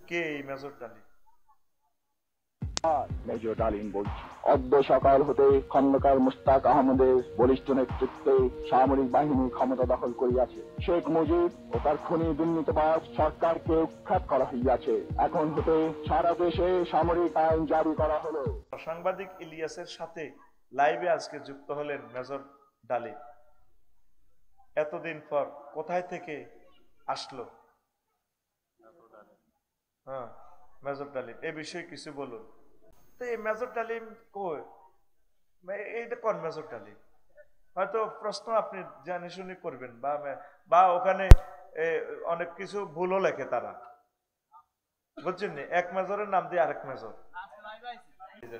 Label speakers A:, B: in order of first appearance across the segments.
A: কে এই মেজর ডালি?
B: মেজর ডালিম বলছি। অদ্য সকাল হতে খন্দকার মুশতাক আহমদের বলিষ্ঠ নেতৃত্বে সামরিক বাহিনী ক্ষমতা দখল করিয়াছে। শেখ মুজিব ও তার খুনি দুর্নীতিবাজ সরকারকে উৎখাত করা হইয়াছে। এখন হতে সারা দেশে সামরিক আইন জারি করা হলো।
A: সাংবাদিক ইলিয়াসের সাথে লাইভে আজকে যুক্ত হলেন মেজর ডালি। এতদিন পর কোথায় থেকে আসলো? হ্যাঁ, মেজর ডালিম, এ বিষয়ে কিছু বলুন তো। এই মেজর ডালিম কই? এইটা কোন মেজর ডালিম? হয়তো প্রশ্ন আপনি জানি শুনি করবেন, বা ওখানে অনেক কিছু ভুলও লেখে তারা, বুঝছেন নি? এক মেজরের নাম দিয়ে আরেক মেজর।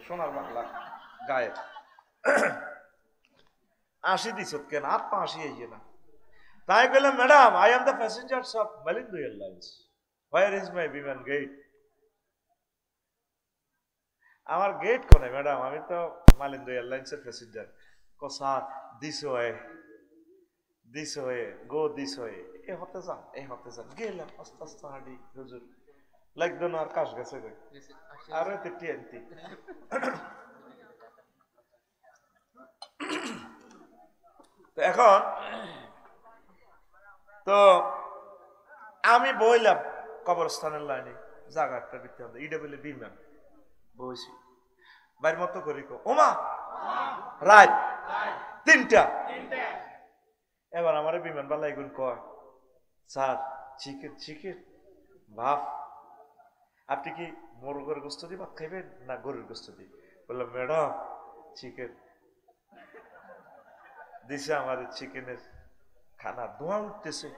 A: সোনার বাংলা গায়ে 80 দিছ কেন? 80 এই না। তাই বললাম, madam, I am the passengers of Malindo airlines, where is my বিমান গেট? আমার গেট কোনে ম্যাডাম? আমি তো মালিন্দু এয়ারলাইন্সের passenger. Sir, this way, go this way, এ হতে যান। গেলাম আস্তে আস্তে হাঁটি, হুজুর লাগবে না আর কাশ গেছে কই আর টিএনটি। তো এখন তো আমি বইলাম কবরস্থানের লাইনে, জায়গা একটা দিতে হবে, ইডা বলে বিমান বইছি বাইর মতো করি। ওমা রাত 3টা। এবার আমার বিমান বালা এগুন কয়, স্যার চিকেন ভাব, আপনি কি মুরগের গোস্ত দিয়ে ভাত খাইবেন না গরুর গোস্ত দিয়ে? বললাম, ম্যাডাম চিকেন দিছে আমার, চিকেনের খানা ধোঁয়া উঠতেছে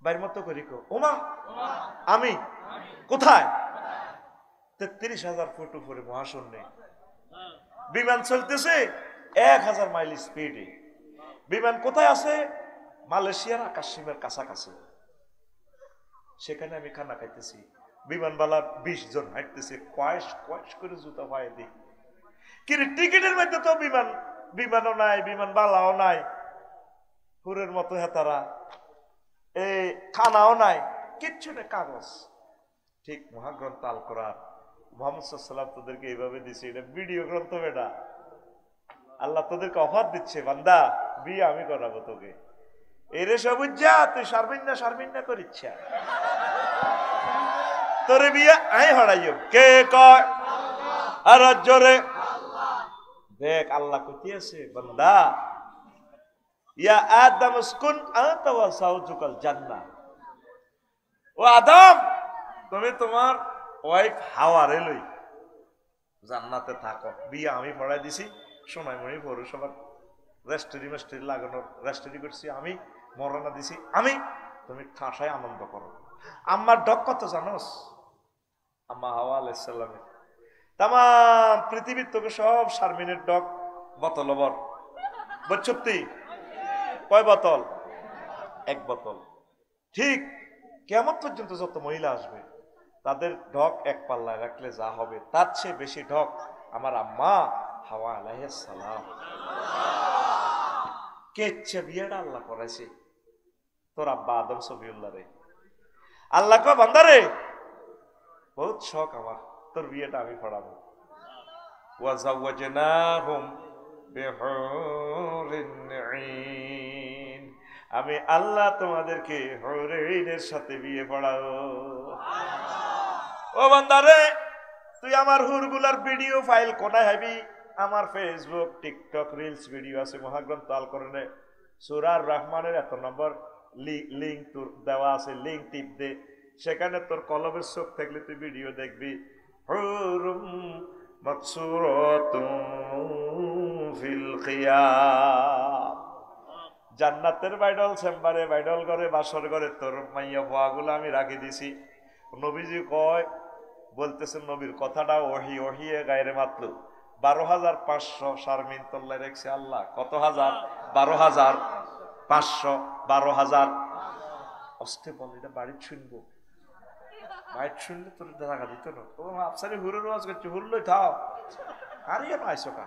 A: বাইর মতো করি। ওমা আমি কোথায়? 33,000 ফুট উপরে মহাশূন্যে বিমান চলতেছে 1000 মাইল স্পিডে। বিমান কোথায় আছে? মালয়েশিয়ার আকাশ সীমার কাছাকাছি। সেখানে আমি খানা খাইতেছি, বিমানবালার 20 জন হাঁটতেছে, কয়েস করে জুতা পায়ে দিই। কিন্তু টিকিটের মধ্যে তো বিমানও নাই, বিমান বালাও নাই, হুরের মতো হেতারা, এই খানাও নাই, কিচ্ছু নেই, কাগজ। ঠিক মহাগ্রন্থ আল কোরআন, মুহাম্মদ সাল্লাল্লাহু আলাইহি ওয়াসাল্লাম তোদেরকে এইভাবে দিছে, এটা ভিডিও গ্রন্থ বেটা। আল্লাহ তোদেরকে অফার দিচ্ছে, বান্দা বিয়ে আমি করাবো তোকে, এরে সবুজ যা, তুই সারবিন না করিচ্ছা, তোরে বিয়ে আই হড়াইও। কে কয়? আর জোরে দেখ, আল্লাহ কতি আছে, বান্দা ইয়া আদম উসকুন আনতা ওয়া যাওজুকাল জান্নাহ। ও আদম, তুমি তোমার ওয়াইফ হাওয়ারে লই জান্নাতে থাকো, বিয়ে আমি পড়াই দিছি। সোনাইমণি পৌরসভার রেস্টুরি লাগানোর রেস্টুরি করছি আমি, মরনা দিছি আমি, তুমি ঠাসায় আনন্দ করো। আম্মার ডক কত জানোস? আম্মা হাওয়া আলাইহিস সালামের তাম পৃথিবীর তোকে সব শারমিনের ডক বোতল ভর, বুঝছতি? কয় বোতল? 1 বোতল। ঠিক কিয়ামত পর্যন্ত যত মহিলা আসবে তাদের ঢক 1 পাল্লায় রাখলে যা হবে, তার চেয়ে বেশি ঢক আমার আম্মা হাওয়া আলাইহিস সালাম। কে ইচ্ছে বিয়েটা আল্লাহ করেছে? তোর আব্বা আদম সফিউল্লাহ রে। আল্লাহ কয়, বান্দা রে, বহুত শখ আমার, তোর বিয়েটা আমি পড়াবো। ওয়া যাওয়াজনাহুম বিহুরিন ঈন, আমি আল্লাহ তোমাদেরকে হরিণের সাথে বিয়ে পড়াবো। ও বান্দা রে, তুই আমার হুরগুলার ভিডিও ফাইল কোনায় হাবি? আমার ফেসবুক, টিকটক, রিলস ভিডিও আছে মহাগ্রন্থ আল কোরআনে সূরা রহমানের 1 নম্বর লিংক তোর দেওয়া আছে, লিংক টিপ দে, সেখানে তোর কলবের চোখ থাকলে তুই ভিডিও দেখবি। হুরুম মাকসুরাতুন ফিল খিয়াম, জান্নাতের বাইডল চেম্বারে, বাইডল ঘরে, বাসর ঘরে তোর মাইয়া ভুয়াগুলো আমি রাখি দিছি। নবীজি কয়, বলতেছেন নবীর কথাটা ওহিয়ে গায়রে মাতলু, 12,500 শারমিন তল্লাই রেখছে আল্লাহ। কত হাজার? 12,500। 12,000 অস্তে বল, এটা বাড়ির শুনবো, বাড়ির শুনলে তোর দেখা দিত না। ও আফসারি হুরের ওয়াজ করছে, হুরলই থাও আর ইয়ে পাইছো কা?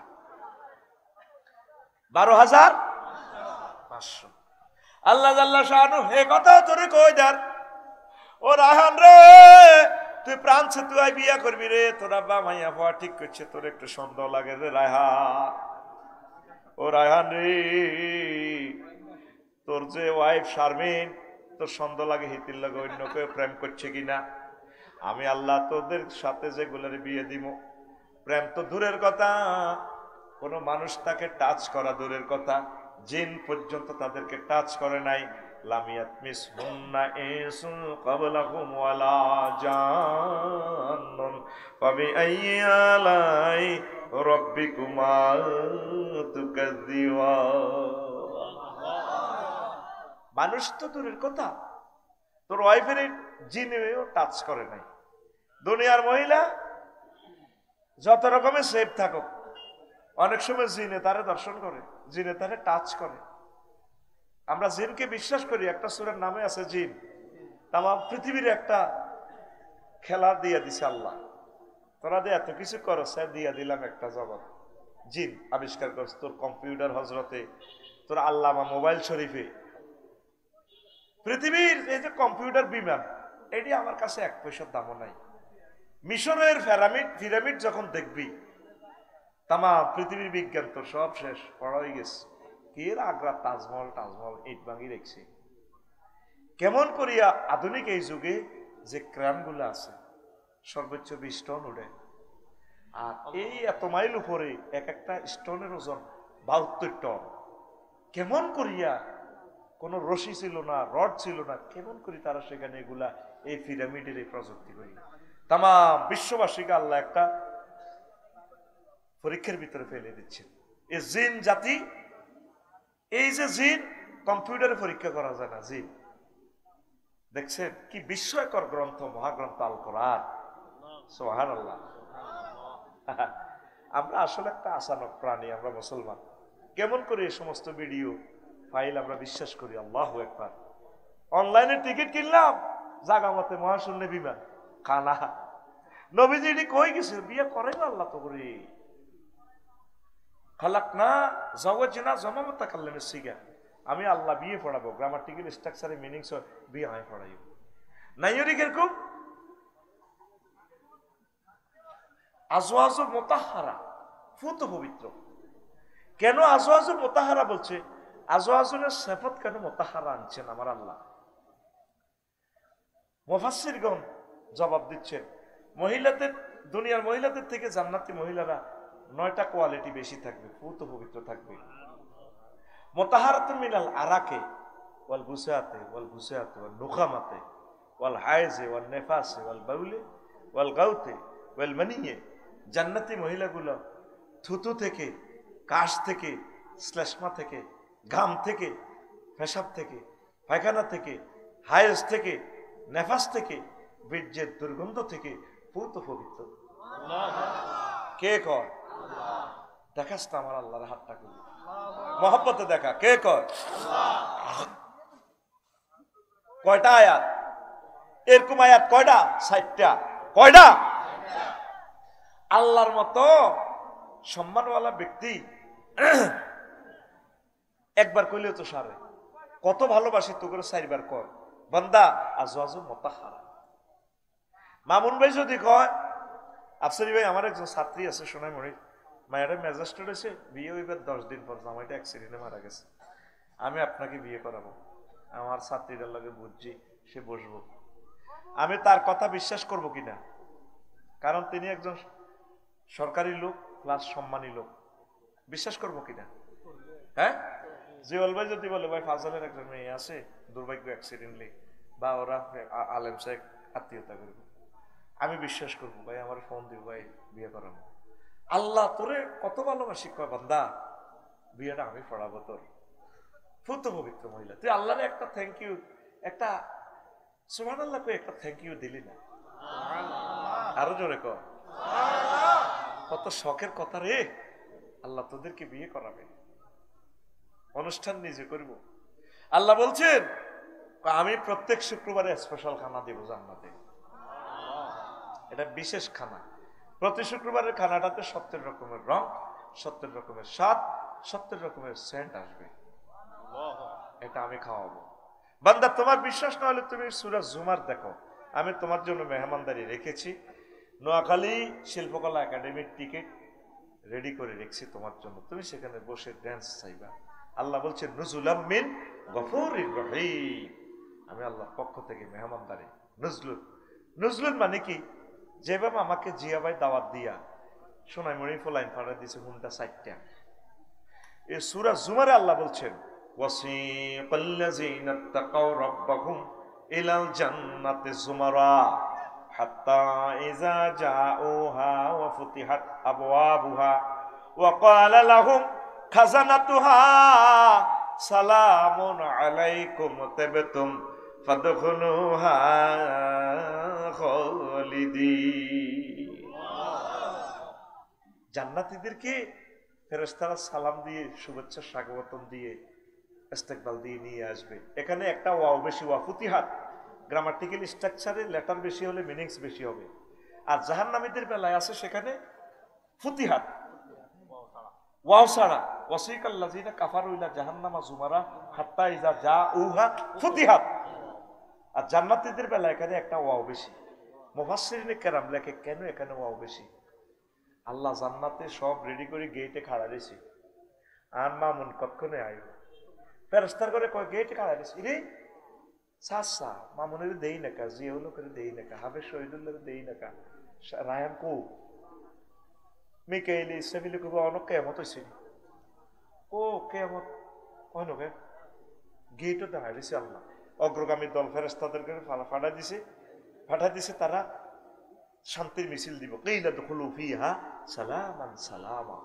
A: 12,500। আল্লাহ জাল্লা শানু হে কথা তোরে কই দার, ও রাহান রে, তুই জানছে তুই বিয়া করবি রে, তোর আব্বা মাইয়া হওয়া ঠিক করছে, তোর একটু সন্দেহ লাগে রে রায়হান। ও রায়হান রে, তোর যে ওয়াইফ শারমিন, তোর সন্দেহ লাগে হিতির লাগে অন্য কেউ প্রেম করছে কিনা। আমি আল্লাহ তোদের সাথে যেগুলোর বিয়ে দিব, প্রেম তো দূরের কথা, কোন মানুষ তাকে টাচ করা দূরের কথা, জিন পর্যন্ত তাদেরকে টাচ করে নাই। লামিয়াত মিসহুন্না ইনসুন ক্বাবলাহুম ওয়ালা জান্নুন ফাবিআইয়ি আলাই রাব্বিকুমা তুকাযযিবান। মানুষ তো দূরের কথা, তোর ওয়াইফের জিনেও টাচ করে নাই। দুনিয়ার মহিলা যত রকমের সেফ থাকুক, অনেক সময় জিনে তারে দর্শন করে, জিনে তারে টাচ করে। আমরা জিনকে বিশ্বাস করি, একটা সূরার নামে আছে জিন। তামাম পৃথিবীর একটা খেলা দিয়ে দিছে আল্লাহ, তোরা দিয়ে এত কিছু করো, স্যার দিয়ে দিলাম একটা জগৎ। জিন আবিষ্কার করছ, তোর কম্পিউটার হজরতে, তোর আল্লামা মোবাইল শরীফে, পৃথিবীর এই যে কম্পিউটার বিমান, এটি আমার কাছে এক পয়সার দামও নাই। মিশরের পিরামিড যখন দেখবি, তামাম পৃথিবীর বিজ্ঞান তো সব শেষ, পড়া হয়ে গেছে। এর আগ্রা তাজমহল ইট ভাঙি রেখছে। কেমন করিয়া আধুনিক এই যুগে যে ক্রামগুলো আছে, সর্বোচ্চ 20 টন উঠে, আর এই এত মাইল উপরে এক একটা স্টোনের ওজন 72 টন। কেমন করিয়া, কোন রশি ছিল না, রড ছিল না, কেমন করি তারা সেখানে এগুলা এই পিরামিডের এই প্রযুক্তি করি। তামাম বিশ্ববাসীকে আল্লাহ একটা পরীক্ষার ভিতরে ফেলে দিচ্ছে। এই জিন জাতি, এই যে জিন, কম্পিউটারে পরীক্ষা করা যায় না জিন। দেখছেন কি বিস্ময়কর গ্রন্থ, মহাগ্রন্থ আল কোরআন, সুবহানাল্লাহ। আমরা আসলে একটা আচানক প্রাণী, আমরা মুসলমান। কেমন করে এই সমস্ত ভিডিও ফাইল আমরা বিশ্বাস করি? আল্লাহু আকবার। অনলাইনে টিকিট কিনলাম, জাগা মতে মহাশূন্যে বিমান, কানা। নবীজি এটি কই গেছে, বিয়ে করে না আল্লাহ তো করে। খালাকনা যাওয়াজিনা জামামাতাকাল্লামে সিগা, আমি আল্লাহ বিয়ে পড়াবো, গ্রামাটিক্যাল স্ট্রাকচারে মিনিংস বিয়ে আমি পড়াইব। নাইয়রি কিরকম আজওয়াজুল মুতাহহারা, ফুত পবিত্র। কেন আজওয়াজুল মুতাহহারা বলছে? আজওয়াজুলের সিফাত কেন মুতাহহারা আনছেন আমার আল্লাহ? মুফাসসিরগণ জবাব দিচ্ছেন, মহিলাদের, দুনিয়ার মহিলাদের থেকে জান্নাতি মহিলারা 9টা কোয়ালিটি বেশি থাকবে, ফুত পবিত্র থাকবে। মুতাহহারাতুন মিনাল আরাকে ওয়াল বুসাতে ওয়াল বুসাতে ওয়াল নুখামাতে ওয়াল হায়েজে ওয়াল নেফাসে ওয়াল বাউলে ওয়াল গাউতে ওয়াল মানিয়ে। জান্নাতি মহিলাগুলো থুতু থেকে, কাশ থেকে, শ্লেষ্মা থেকে, ঘাম থেকে, পেশাব থেকে, পায়খানা থেকে, হায়েজ থেকে, নেফাস থেকে, বীর্যের দুর্গন্ধ থেকে পুত পবিত্র। কে কর? দেখাস তো আমার আল্লাহর হাতটা করি, মহব্বতে দেখা। কে কর? কয়টা আয়াত? এরকম আয়াত কয়টা? 60টা। কয়টা? আল্লাহর মতো সম্মানওয়ালা ব্যক্তি একবার কইলেও তো সারে। কত ভালোবাসি তো করে 4বার কর, বান্দা আজওয়াজুল মুতাহহারা। মামুন ভাই যদি কয়, আফসারি ভাই আমার একজন ছাত্রী আছে সোনাইমুড়ি, মায়েরা ম্যাজিস্ট্রেট হয়েছে, বিয়ে হইবার 10 দিন পর জামাইটা অ্যাক্সিডেন্টে মারা গেছে, আমি আপনাকে বিয়ে করাবো, আমার ছাত্রীটার লাগে বুঝছি, সে বসবো। আমি তার কথা বিশ্বাস করব কিনা? কারণ তিনি একজন সরকারি লোক প্লাস সম্মানী লোক, বিশ্বাস করবো কিনা? হ্যাঁ, জিওল ভাই যদি বলে ভাই ফাজলের একজন মেয়ে আছে, দুর্ভাগ্য অ্যাক্সিডেন্টলি, বা ওরা আলেম সাহেব আত্মীয়তা করবে, আমি বিশ্বাস করবো, ভাই আমার ফোন দিব, ভাই বিয়ে করাবো। আল্লাহ তোরে কত ভালোবাসি, কয় বান্দা বিয়েটা আমি পড়াবো তোর। ফুত পবিত্র মহিলা, তুই আল্লাহরে একটা থ্যাংক ইউ, একটা সুবহানাল্লাহ কই একটা থ্যাংক ইউ দিলি না? আরো জোরে কর। কত শখের কথা রে, আল্লাহ তোদেরকে বিয়ে করাবে, অনুষ্ঠান নিজে করব। আল্লাহ বলছেন আমি প্রত্যেক শুক্রবারে স্পেশাল খানা দেব জান্নাতে, এটা বিশেষ খানা। প্রতি শুক্রবারের খানাটাতে 70 রকমের রং, 70 রকমের স্বাদ, 70 রকমের সেন্ট আসবে, এটা আমি খাওয়াবো। বান্দা তোমার বিশ্বাস না হলে তুমি সূরা জুমার দেখো, আমি তোমার জন্য মেহমানদারি রেখেছি, নোয়াখালী শিল্পকলা একাডেমির টিকিট রেডি করে রেখেছি তোমার জন্য, তুমি সেখানে বসে ড্যান্স চাইবা। আল্লাহ বলছেন নুজুলাম মিন গফুরির রহিম, আমি আল্লাহর পক্ষ থেকে মেহমানদারি। নজলুল, নজলুল মানে কি? যেভাবে আমাকে জিয়া ভাই দাওয়াত দিয়া সোনাইমণি ফলাইন ফাড়া দিয়েছে হুন্ডা 4টা। এই সূরা জুমারে আল্লাহ বলছেন ওয়াসিকাল্লাযীনা তাকাউ রাব্বাহুম ইলাল জান্নাতি যুমারা হাত্তা ইযা জাউহা ওয়া ফুতিহাত আবওয়াবুহা ওয়া ক্বালা লাহুম খাজানাতুহা সালামুন আলাইকুম তাবতুম ফাদখুলুহা খালিদিন। জান্নাতীদেরকে ফেরেশতারা সালাম দিয়ে শুভেচ্ছা স্বাগতম দিয়ে ইস্তেকবাল দিয়ে নিয়ে আসবে। এখানে একটা ওয়াও বেশি, ওয়া ফুতিহাত, গ্রামাটিক্যাল স্ট্রাকচারে লেটার বেশি হলে মিনিংস বেশি হবে। আর জাহান্নামীদের বেলায় আছে সেখানে ফুতিহাত, ওয়াও ছাড়া। ওয়াসিকাল্লাযীনা কাফারু ইলা জাহান্নামা যুমারা হাত্তা ইযা জাউহা ফুতিহাত। আর জান্নাতীদের বেলায় এখানে একটা ওয়াও বেশি। মুফাসসিরিনে কেরাম লেখে কেন এখানে ওয়াও বেশি? আল্লাহ জান্নাতে সব রেডি করে গেটে খাড়া দিয়েছে, আর মামুন কক্ষণে আইব ফেরেশতার করে কয় গেটে খাড়া দিয়েছে, রে সাসা মামুনের দেই না কা, জিয়াউল করে দেই না কা, হাফেজ শহীদুল্লাহ দেই না কা, রায়ান কো মিকাইল ইসরাফিল কো অনেক কিয়ামত হইছে ও কিয়ামত কয় নকে গেটে দাঁড়ায় দিয়েছে আল্লাহ। অগ্রগামী দল ফেরেশতাদেরকে ফাটা দিছে, তারা শান্তির মিছিল দিব। কিলা দুখুলু ফিহা সালামান সালামা।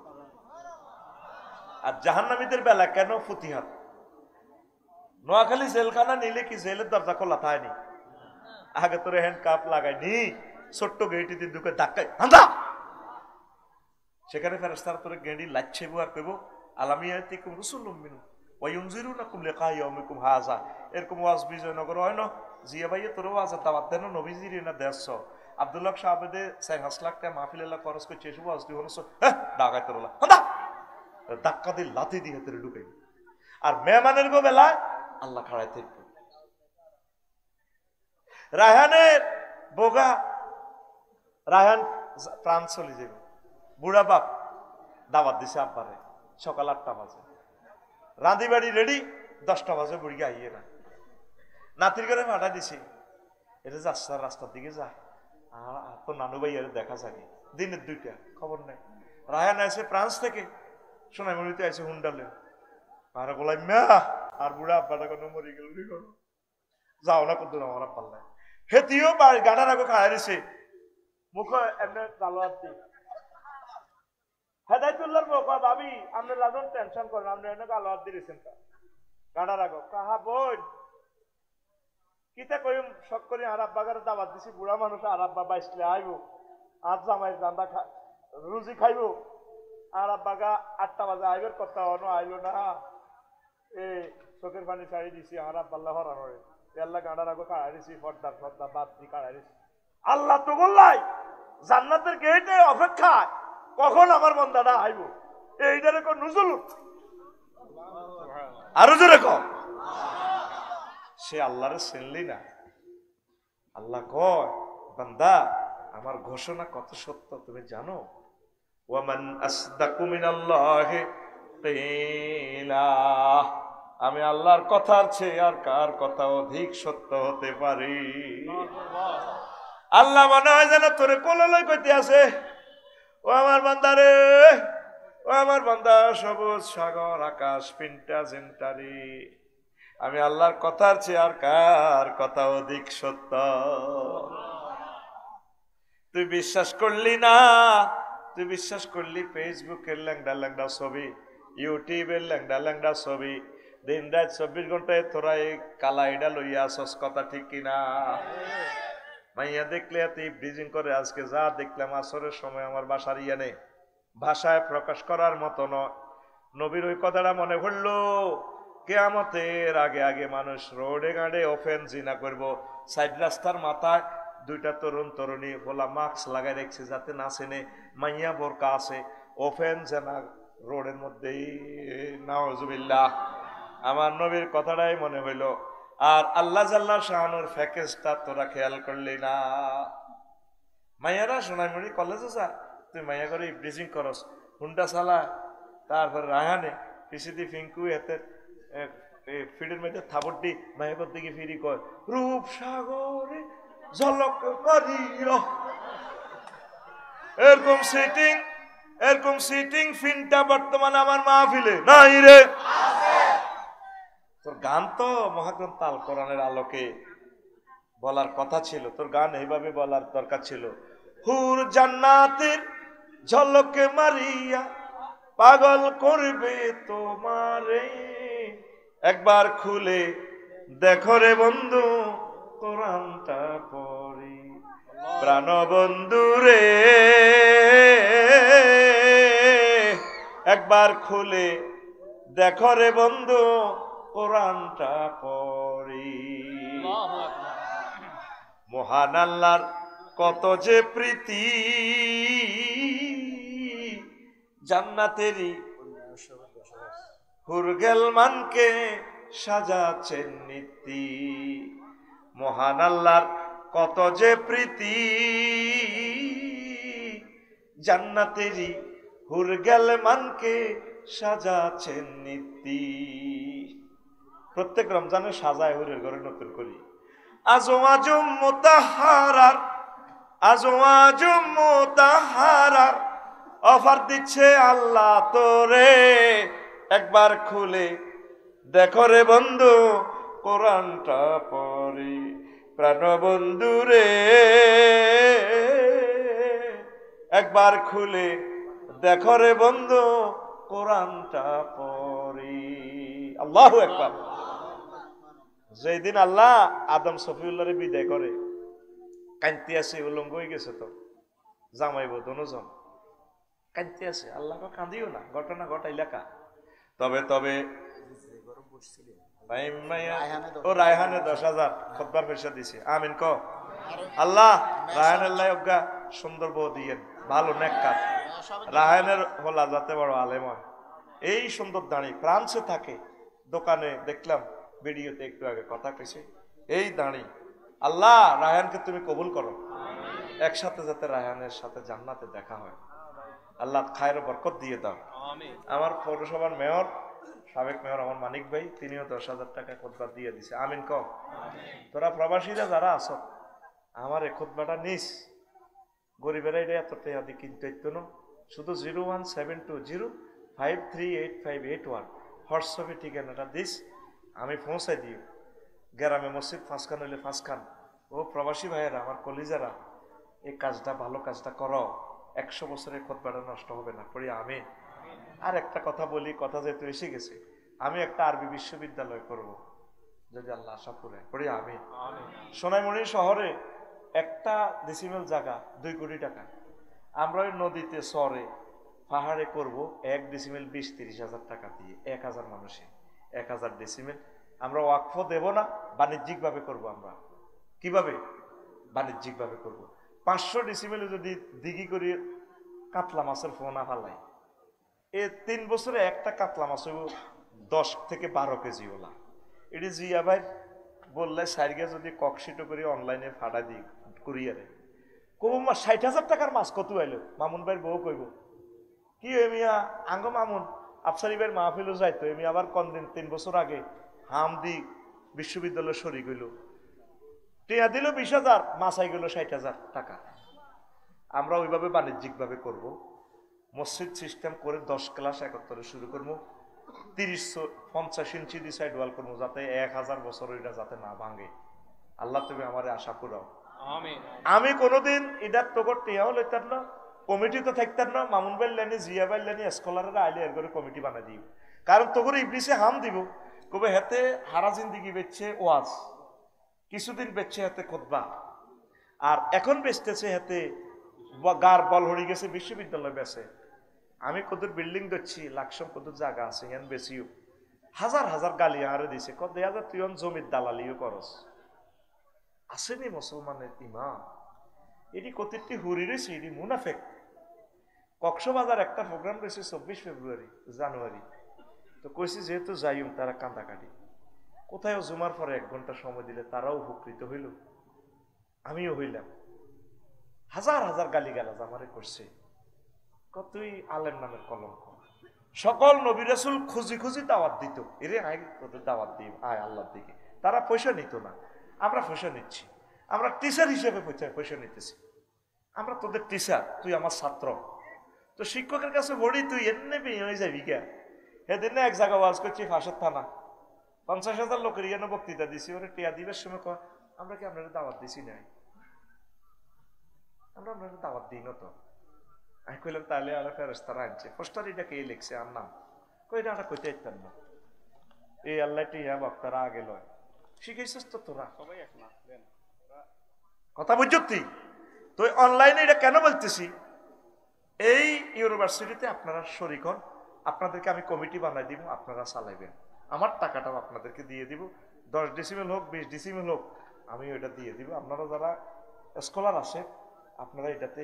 A: আর জাহান্নামীদের বেলা কেন ফুতিহাত? নোয়াখালী জেলখানা নিলে কি জেলের দরজা খোলা থায়নি? আগে তোরে হ্যান্ড কাপ লাগায়নি, ছোট্ট গেটি দিয়ে ঢুকে ধাক্কায় হাঁদা, সেখানে ফেরেশতারা তোরে গেঁড়ি লাচ্ছেবো আর কইব আলামিয়াতিকুম রাসূলুম মিনকুম ওয়া ইউনজিরুনাকুম লিকা ইয়াউমিকুম হাযা। এরকম ওয়াজ বিজয়নগর হয় না, জিয়া ভাইয়ে তোর ওয়াজ দাওয়াত দেন নবীজির না দেশ। আব্দুল্লাহ সাহাবেদে 4-5 লাখ টাকা মাহফিল খরচ করছে, এসব ওয়াজ দি হলো ডাকায় তোর ধাক্কা দিয়ে লাথি দিয়ে তোরে ঢুকাই। আর মেহমানের বেলায় আল্লাহ খাড়াই থাকবে। রায়হানের বোগা, রায়হান প্রাণ চলে যাবে, বুড়া বাপ দাওয়াত দিছে আব্বারে সকাল 8টা বাজে, রাঁধি বাড়ি রেডি 10টা বাজে, বুড়িকে আইয়ে না, নাতির ঘরে ফাটা দিছে, এটা যাচ্ছে রাস্তার দিকে যা, আর তো নানু ভাইয়ার দেখা যাবে, দিনের 2টা খবর নাই। রায়হান আছে ফ্রান্স থেকে, সোনাইমণিতে আছে হুন্ডালে, আর বলাই মা আর বুড়া আব্বাটা কোনো মরি গেল যাও না কত আমার পাল্লায় হেতিও গাড়ার আগে খাড়া দিছে, মুখ এমনি তালোয়ার দি হেদায়তুল্লাহর মুখ, ভাবি আপনি লাজন টেনশন করেন, আপনি এনে তালোয়ার দিয়েছেন গাড়ার আগে কাহা বোন কিতা কইম শখ করি। আর আব্বাগারে দাবাত দিছি, বুড়া মানুষ আর আব্বা বাইসলে আইব, আজ জামাই রান্দা রুজি খাইব, আর আব্বাগা 8টা বাজে আইবের কথা অন আইলো না, এই চোখের পানি ছাড়ি দিছি, আর আব্বাল্লাহ হরান হরে আল্লাহ গাঁডার আগে কাড়াই দিছি, পর্দার বাদ দিয়ে কাড়াই দিছি। আল্লাহ তো বললাই জান্নাতের গেটে অপেক্ষায় কখন আমার বন্দাটা আইব, এইটারে কোন নুজুল আরো জোরে কম। সে আল্লাহরে চিনলি না, আল্লাহ কয় বান্দা আমার ঘোষণা কত সত্য তুমি জানো? ওয়ামান আসদাকু মিনাল্লাহি কিলা, আমি আল্লাহর কথার চেয়ে আর কার কথা অধিক সত্য হতে পারি? আল্লাহ মনে হয় যেন তোরে কোলালয় কইতে আছে, ও আমার বান্দা রে, ও আমার বান্দা, সবুজ সাগর আকাশ পিন্টা জিন্টারি, আমি আল্লাহর কথার চেয়ে আর কার কথা অধিক সত্য? তুই বিশ্বাস করলি না, তুই বিশ্বাস করলি ফেসবুকের ল্যাংডা ল্যাংডা ছবি, ইউটিউবের ল্যাংডা ল্যাংডা ছবি, দিন রাত 24 ঘন্টায় তোরা এই কালা এটা লইয়া আসস, কথা ঠিক কিনা? মাইয়া দেখলে এত ব্রিজিং করে, আজকে যা দেখলাম আসরের সময় আমার বাসার ইয়ানে ভাষায় প্রকাশ করার মতো নয়। নবীর ওই কথাটা মনে পড়লো, কিয়ামতের আগে আগে মানুষ রোডে গাড়ে ওপেন জিনা করবো, সাইড রাস্তার মাথায় 2টা তরুণ তরুণী বলা মাস্ক লাগাই রেখেছে যাতে না চেনে, মাইয়া বোরকা আছে, ওপেন জেনা রোডের মধ্যেই, নাউজুবিল্লাহ। আমার নবীর কথাটাই মনে হইল, আর আল্লাহ জাল্লা শাহানুর প্যাকেজটা তোরা খেয়াল করলি না। মাইয়ারা সোনাইমুড়ি কলেজে যা, তুই মাইয়া করে ব্রিজিং করস, হুন্ডা চালা, তারপর রাহানে পিসিদি ফিঙ্কু এতে ফিডের মধ্যে থাপড়টি মায়ের দিকে ফিরি কয় রূপসাগরে ঝলক মারিও। এরকম সিটিং ফিনটা বর্তমানে আমার মাহফিলে নাই রে। তোর গান তো মহাগ্রন্থ আল কোরআনের আলোকে বলার কথা ছিল, তোর গান এইভাবে বলার দরকার ছিল, হুর জান্নাতের ঝলকে মারিয়া পাগল করবে তোমারে, একবার খুলে দেখো রে বন্ধু কোরআনটা পড়ি, প্রাণ বন্ধু রে একবার খুলে দেখো রে বন্ধু কোরআনটা পড়ি। মহান আল্লাহর কত যে প্রীতি, জান্নাতেরই হুরগেল মানকে সাজাচ্ছেন নীতি। মহান আল্লাহর কত যে প্রীতি, জান্নাতেরই হুরগেল মানকে সাজাচ্ছেন নীতি। প্রত্যেক রমজানে সাজায় হুরের ঘরে নতুন করি। আজম মোতাহারার অফার দিচ্ছে আল্লাহ তোরে, একবার খুলে দেখো রে বন্ধু কোরআনটা পড়ি, প্রাণ বন্ধু রে একবার খুলে দেখো রে বন্ধু কোরআনটা পড়ি। আল্লাহু আকবার। যেদিন আল্লাহ আদম সফিউল্লাহরে বিদায় করে, কান্তি আছে, উলঙ্গ হয়ে গেছে, তো জামাইব দনুজন কান্তি আছে, আল্লাহ কান্দিও না, ঘটনা ঘটাইলা কা। তবে ও রায়হানে 10,000 খুতবার পয়সা দিছে, আমিন ক। আল্লাহ রায়হানের অজ্ঞা সুন্দর বউ দিয়ে ভালো নেককার, রায়হানের হলা যাতে বড় আলেম হয়, এই সুন্দর দাঁড়ি ফ্রান্সে থাকে, দোকানে দেখলাম ভিডিওতে একটু আগে কথা কইছে, এই দাঁড়ি। আল্লাহ রায়হানকে তুমি কবুল করো, একসাথে যাতে রায়হানের সাথে জান্নাতে দেখা হয়, আল্লাহ খায়ের বরকত দিয়ে দাও। আমার পৌরসভার মেয়র, সাবেক মেয়র আমার মানিক ভাই, তিনিও 10,000 টাকা খুতবা দিয়ে দিছে, আমিন ক। তোরা প্রবাসীরা যারা আছো, আমার এই খুতবাটা নিস, গরিবেরা এটা এত টাকা দিয়ে কিনতে হইতো না, শুধু 01720538581 হোয়াটসঅ্যাপে ঠিকানাটা দিস, আমি পৌঁছাই দিই। গ্রামে মসজিদ 5 খান হইলে 5 খান। ও প্রবাসী ভাইয়েরা, আমার কলিজারা, এই কাজটা ভালো কাজটা করো, 100 বছরের খুতবাটা নষ্ট হবে না, পড়ি আমি। আর একটা কথা বলি, কথা যেহেতু এসে গেছে, আমি একটা আরবি বিশ্ববিদ্যালয় করব যদি আল্লাহ আশা করে, পড়ি আমি। সোনাইমুড়ি শহরে একটা ডেসিমেল জায়গা 2 কোটি টাকা, আমরা ওই নদীতে চরে পাহাড়ে করব 1 ডেসিমেল 20-30 হাজার টাকা দিয়ে, 1000 মানুষে 1000 ডেসিমেল। আমরা ওয়াকফ দেব না, বাণিজ্যিক ভাবে করব। আমরা কিভাবে? বাণিজ্যিক ভাবে করব। 500 ডেসিমেলে যদি দিঘি করি কাতলা মাছের ফোনা ফালাই, এ 3 বছরে একটা কাতলা মাছ 10 থেকে 12 কেজি ওলা। এটি জিয়া ভাই বললে সাইডে যদি ককশিটো করে অনলাইনে ফাটা দিই কুরিয়ারে, কব মা 60,000 টাকার মাছ কত আইলো? মামুন ভাইয়ের বউ কইব কি মিয়া আঙ্গ মামুন আফসারি ভাইয়ের মাহফিলও যাইতো, এমি আবার কনদিন 3 বছর আগে হামদি বিশ্ববিদ্যালয় শরিক হইল, টিয়া দিল 20,000, মাছ আই গেল 60,000 টাকা। আমরা ওইভাবে বাণিজ্যিক ভাবে করব, মসজিদ সিস্টেম করে 10 ক্লাস 71 শুরু করবো, 30-50 ইঞ্চি দি সাইড ওয়াল করবো, যাতে 1000 বছর এটা যাতে না ভাঙে। আল্লাহ তুমি আমার আশা করাও। আমি কোনোদিন ইদার তোর টিয়াও লইতাম না, কমিটি তো থাকতাম না, মামুন ভাই লাইনি জিয়া ভাই লাইনি স্কলাররা আইলে এর করে কমিটি বানাই দিই, কারণ তোর ইবলিসে হাম দিব, কবে হেতে হারা জিন্দিগি বেচছে ওয়াজ, কিছুদিন বেচছে হেতে খুতবা, আর এখন বেচতেছে হেতে গার বল হয়ে গেছে বিশ্ববিদ্যালয় বেচে। আমি কদুর বিল্ডিং দেখছি, লাকসম কদুর জায়গা আছে, হেন বেশিও হাজার হাজার গালি আরে দিছে, কত দেখা যায় তুই জমির দালালিও করস। আসেনি মুসলমানের ইমান, এটি কতিটি হুরি রয়েছে, এটি মুনাফেক। কক্সবাজার একটা প্রোগ্রাম রয়েছে 24 ফেব্রুয়ারি জানুয়ারি, তো কইছি যেহেতু যাইম তারা কান্দাকাটি, কোথায়ও জুমার পরে 1 ঘন্টা সময় দিলে তারাও উপকৃত হইল, আমিও হইলাম। হাজার হাজার গালিগালাজ আমারে করছে, কতই আলেম নামের কলঙ্ক। সকল নবী রাসূল খুঁজি খুঁজি দাওয়াত দিত, এরে আয় তোদের দাওয়াত দিই, আয় আল্লাহর দিকে। তারা পয়সা নিত না, আমরা পয়সা নিচ্ছি। আমরা টিচার হিসেবে পয়সা নিতেছি। আমরা তোদের টিচার, তুই আমার ছাত্র। তো শিক্ষকের কাছে বলি তুই এমনি হয়ে যাবি কে? সেদিন এক জায়গা ওয়াজ করছি, ফাঁসের থানা, 50,000 লোকের ইয়ানো বক্তৃতা দিছি। ওরে টিয়া দিবের সময় কয়, আমরা কি আপনার দাওয়াত দিছি নাই? আমরা আপনার দাওয়াত দিই না তো। আমি কইলাম তাহলে আলা ফেরেশতারা আনছে, পোস্টার এটা কে লিখছে আর নাম কই না, কইতে ইত্যান না। এই আল্লাহ টিয়া বক্তারা আগে লয়, শিখাইছিস তো তোরা সবাই এক না কথা বুঝতি। তো অনলাইনে এটা কেন বলতেছি, এই ইউনিভার্সিটিতে আপনারা শরীক হন, আপনাদেরকে আমি কমিটি বানাই দিব, আপনারা চালাইবেন। আমার টাকাটাও আপনাদেরকে দিয়ে দিব, 10 ডেসিমেল হোক 20 ডেসিমেল হোক, আমি ওইটা দিয়ে দিব। আপনারা যারা স্কলার আছে আপনারা এটাতে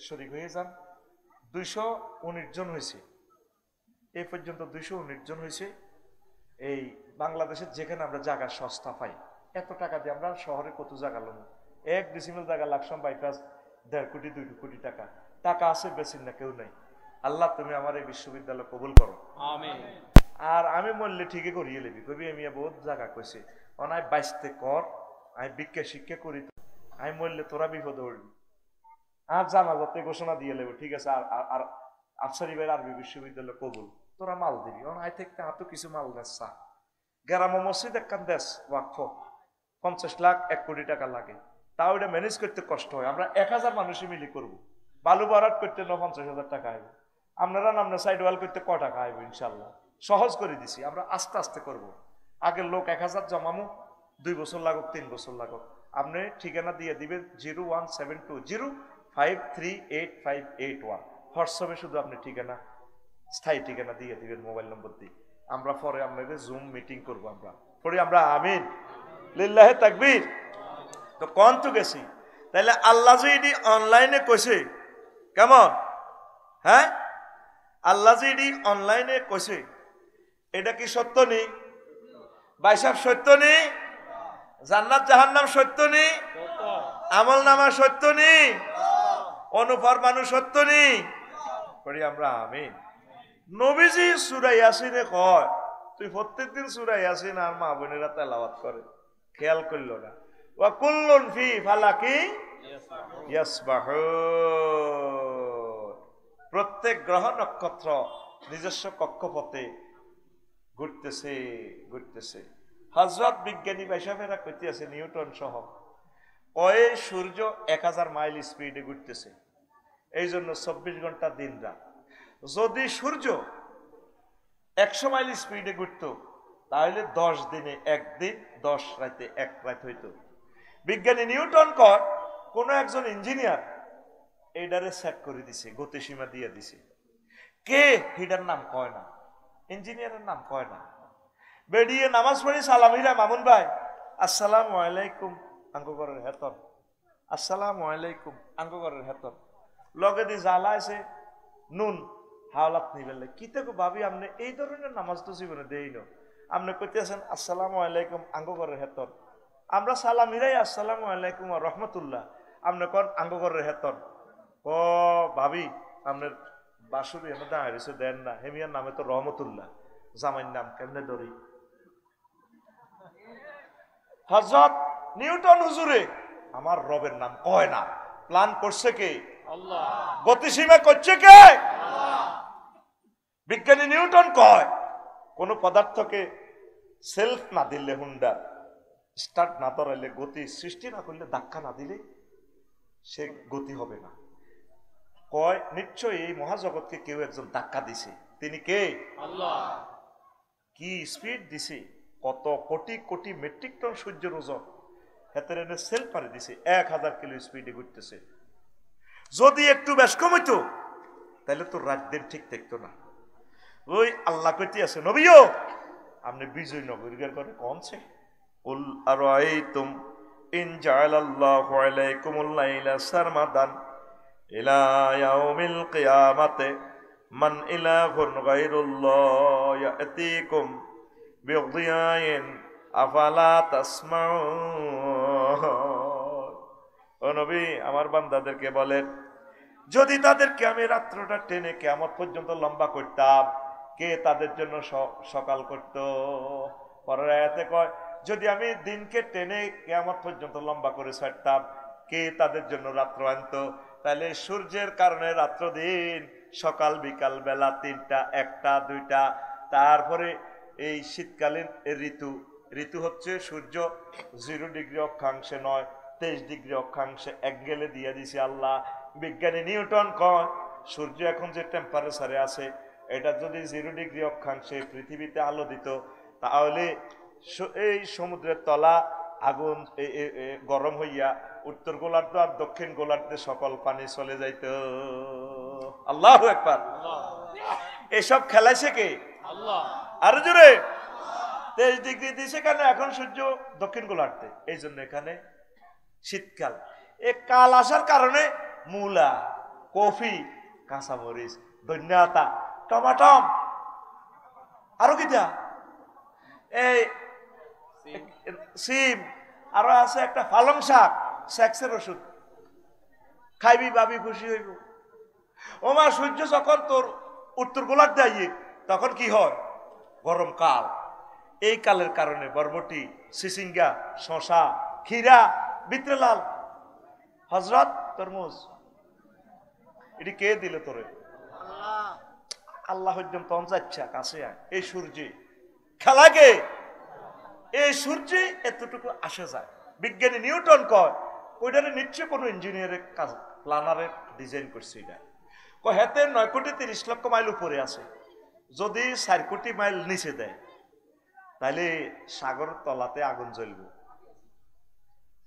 A: শরীক হয়ে যান। 219 জন হয়েছে এই পর্যন্ত, 219 জন হয়েছে। এই বাংলাদেশের যেখানে আমরা জায়গা সস্তা পাই, এত টাকা দিয়ে আমরা শহরে কত জায়গা লোন, 1 ডেসিমেল জায়গা লাকসাম বাইপাস 1.5 কোটি 2 কোটি টাকা, টাকা আছে বেশির না কেউ নাই। আল্লাহ তুমি আমার এই বিশ্ববিদ্যালয় কবুল করো, আমিন। আর আমি মরলে ঠিকই করিয়ে লেবি, কবি আমি বহুত জায়গা কইছে অনায় বাইসতে কর, আমি ভিক্ষা শিক্ষা করি, আমি মরলে তোরা বিপদে উঠবি। আর জানাজাতে ঘোষণা দিয়ে লেব, ঠিক আছে। আর আফসারি ভাইয়ের আরবি বিশ্ববিদ্যালয় কবুল, তোরা মাল দিবি। আই থেকে হাতে কিছু মাল নেসা, গ্রাম মসজিদ একখান দেশ ওয়াকফ 50 লাখ 1 কোটি টাকা লাগে, তাও এটা ম্যানেজ করতে কষ্ট হয়। আমরা 1000 মানুষই মিলি করবো, বালু বারাট করতে 50,000 টাকা আইব, আপনারা নামনা সাইড ওয়াল করতে ক টাকা আইব, ইনশাল্লাহ সহজ করে দিছি। আমরা আস্তে আস্তে করব, আগের লোক 1000 জমামু, 2 বছর লাগুক 3 বছর লাগুক। আপনি ঠিকানা দিয়ে দিবেন 01720538581, হোয়াটসঅ্যাপে শুধু আপনি ঠিকানা, স্থায়ী ঠিকানা দিয়ে দিবেন মোবাইল নম্বর দিয়ে। আমরা পরে আপনাদের জুম মিটিং করবো, আমরা পরে আমরা আমিন লিল্লাহে তাকবীর। তো কোন তো গেছি, তাইলে আল্লাহ যে এটি অনলাইনে কইছে কেমন, হ্যাঁ আল্লাহ যে এটি অনলাইনে কইছে এটা কি সত্য নেই? ভাই সাহেব সত্য নেই? জান্নাত জাহান্নাম সত্য নেই? আমল নামা সত্য নেই? অনুফরমানু সত্য নেই? করি আমরা আমিন। নবীজি সূরা ইয়াসিনে কয়, তুই প্রত্যেকদিন সূরা ইয়াসিন আর মা বোনেরা তেলাওয়াত করে, খেয়াল করলো না। ওয়া কুল্লুন ফি ফালাকি ইয়াসবাহুন, প্রত্যেক গ্রহ নক্ষত্র নিজস্ব কক্ষপথে ঘুরতেছে ঘুরতেছে। হযরত বিজ্ঞানী বাইসাফেরা কইতে আছে, নিউটন সহ কয়ে সূর্য 1000 মাইল স্পিডে ঘুরতেছে, এই জন্য 24 ঘন্টা দিন রাত। যদি সূর্য 100 মাইল স্পিডে ঘুরতো তাহলে 10 দিনে 1 দিন, 10 রাতে 1 রাত হইতো। বিজ্ঞানী নিউটন কয় কোন একজন ইঞ্জিনিয়ার এইটারে সেট করে দিছে, গতিসীমা দিয়ে দিছে। কে হিডার নাম কয় না, ইঞ্জিনিয়ারের নাম কয় না। বেরিয়ে নামাজ পড়ি সালাম হিরা, মামুন ভাই আসসালামু আলাইকুম, আঙ্গগরের হেতন আসসালামু আলাইকুম, আঙ্গগরের হেতন লগে দি জ্বালা আছে নুন হাওলাত নিবেলে কি থেকে ভাবি আপনি এই ধরনের নামাজ তো জীবনে দেই না। আপনি কইতেছেন আসসালামু আলাইকুম আঙ্গগরের হেতন, আমরা সালাম হিরাই আসসালামু আলাইকুম ওয়া রাহমাতুল্লাহ, আপনি কোন আঙ্গগরের হেতন। ও ভাবি আপনার বাসুরি এনে দাঁড়িয়েছে দেন না, হেমিয়ার নামে তো রহমতুল্লাহ, জামাইর নাম কেমনে ধরি? হযরত নিউটন হুজুরে আমার রবের নাম কয় না, প্ল্যান করছে কে? আল্লাহ। গতিসীমা করছে কে? আল্লাহ। বিজ্ঞানী নিউটন কয় কোন পদার্থকে সেলফ না দিলে, হুন্ডা স্টার্ট না ধরাইলে, গতি সৃষ্টি না করলে, ধাক্কা না দিলে সে গতি হবে না। কয় নিশ্চয়ই এই মহাজগৎকে কেউ একজন ধাক্কা দিছে, তিনি কে? আল্লাহ। কি স্পিড দিছে, কত কোটি কোটি মেট্রিক টন সূর্যের ওজন হেতের এনে সেল পারে দিছে, 1000 কিলো স্পিডে ঘুরতেছে। যদি একটু বেশ কম হইতো তাহলে তো রাত দিন ঠিক থাকতো না। ওই আল্লাহ কইতে আছে নবীও আপনি বিজয় নগরীর করে কমছে, কুল আরাইতুম ইন জাআলাল্লাহু আলাইকুমুল লাইলা সারমাদান ইলা ইয়াউমিল কিয়ামাতি মান ইলাহুন গায়রুল্লাহ ইয়াতিকুম বিদিয়াইন আফালা তাসমাউন। ও নবী, আমার বান্দাদেরকে বলেন, যদি তাদেরকে আমি রাত্রটা টেনে কিয়ামত পর্যন্ত লম্বা করতাম, কে তাদের জন্য সকাল করত? পরের আয়াতে কয়, যদি আমি দিনকে টেনে কিয়ামত পর্যন্ত লম্বা করে ছাড়তাম, কে তাদের জন্য রাত্র আনতো? তাহলে সূর্যের কারণে রাত্র দিন, সকাল বিকাল বেলা, 3টা 1টা 2টা। তারপরে এই শীতকালীন ঋতু হচ্ছে সূর্য 0 ডিগ্রি অক্ষাংশে নয়, 23 ডিগ্রি অক্ষাংশে অ্যাঙ্গেলে দিয়ে দিছে আল্লাহ। বিজ্ঞানী নিউটন কয়, সূর্য এখন যে টেম্পারেচারে আছে, এটা যদি 0 ডিগ্রি অক্ষাংশে পৃথিবীতে আলো দিত, তাহলে এই সমুদ্রের তলা আগুন গরম হইয়া উত্তর গোলার্ধ আর দক্ষিণ গোলার্ধে সকল পানি চলে যাইত। আল্লাহু আকবার। এসব খেলাইছে কে? আল্লাহ। আরো জোরে। 23 ডিগ্রি দিছে কেন? এখন সূর্য দক্ষিণ গোলার্ধে, এই জন্য এখানে শীতকাল। এই কাল আসার কারণে মূলা, কফি, কাঁচামরিচ, ধনিয়া, টমাটম, আরো কি দেয়া, এই সিম, আরো আছে একটা পালং শাক, সেক্সের ওষুধ, খাইবি ভাবি খুশি হইব। ওমা সূর্য যখন তোর উত্তর গোলার্ধে আইয়ে, তখন কি হয়? গরম কাল। এই কালের কারণে বরবটি, সিসিঙ্গা, শশা, ক্ষীরা, বিত্রে লাল, হজরত তরমুজ, এটি কে দিল তোরে? আল্লাহ তখন যাচ্ছা কাছে আয়। এই সূর্যে খেলা কে? এই সূর্যে এতটুকু আসে যায়। বিজ্ঞানী নিউটন কয়, ওইটারে নিশ্চয় কোনো ইঞ্জিনিয়ারের কাজ, প্ল্যানারের ডিজাইন করছে। এটা কয় হেতে 9,30,00,000 মাইল উপরে আছে। যদি 4 কোটি মাইল নিচে দেয়, তাহলে সাগর তলাতে আগুন জ্বলবে,